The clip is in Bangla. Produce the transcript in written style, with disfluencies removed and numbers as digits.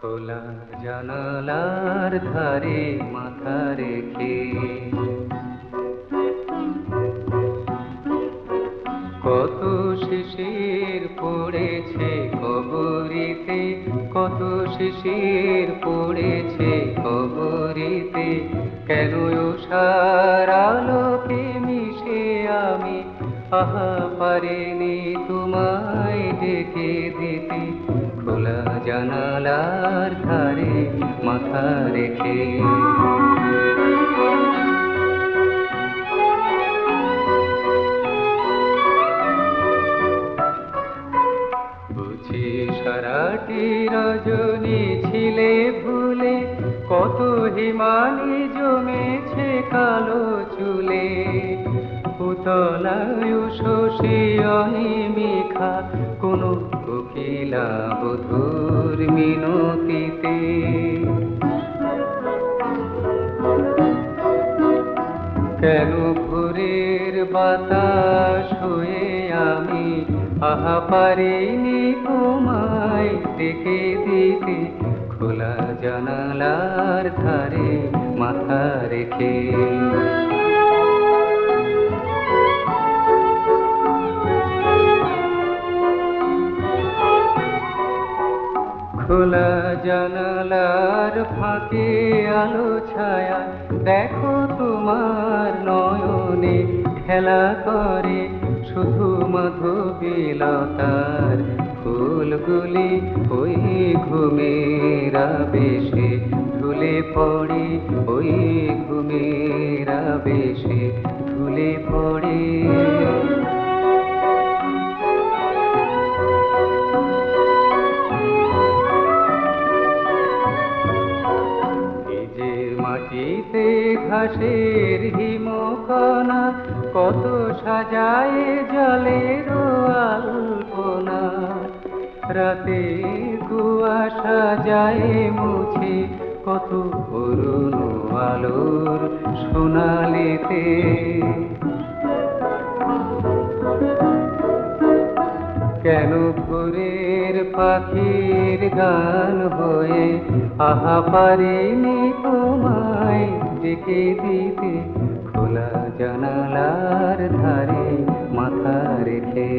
খোলা জানালার ধারে মাথা রেখে কত শিশির পড়েছে কবরীতে, কত শিশির পড়েছে কবরীতে। কেন উষার আলোকে মিশে আমি আহা পারিনি তোমায় ডেকে দিতে। খোলা জানালার ধারে মাথা রেখে বুঝি সারাটি রজনী ছিলে ভুলে, কত হিমানি জমেছে কালো চুলে। পুতলায় শশী অনিমিখা কোন কোকিলা বধূর মিনতিতে। কেন ভোরের বাতাস হয়ে আমি আহা পারিনি তোমায় ডেকে দিতে। খোলা জানালার ধারে মাথা রেখে খোলা জানালার ফাঁকে আলো ছায়া দেখো তোমার নয়নে খেলা করে শুধু মাধবীলতার ফুলগুলি। ওই ঘুমের আবেশে ধুলে পড়ে, ওই ঘুমের আবেশে ধুলে পড়ে। মাটিতে ঘাসের হিমকণা কত সাজায় জলের আলপনা। রাতে কুয়াশা যায় মুছে কত অরুণ আলোর সোনালিতে। কেন ভোরের পাখির গান হয়ে আহা পারিনি তোমায় ডেকে দিতে। খোলা জানালার ধারে মাথা রেখে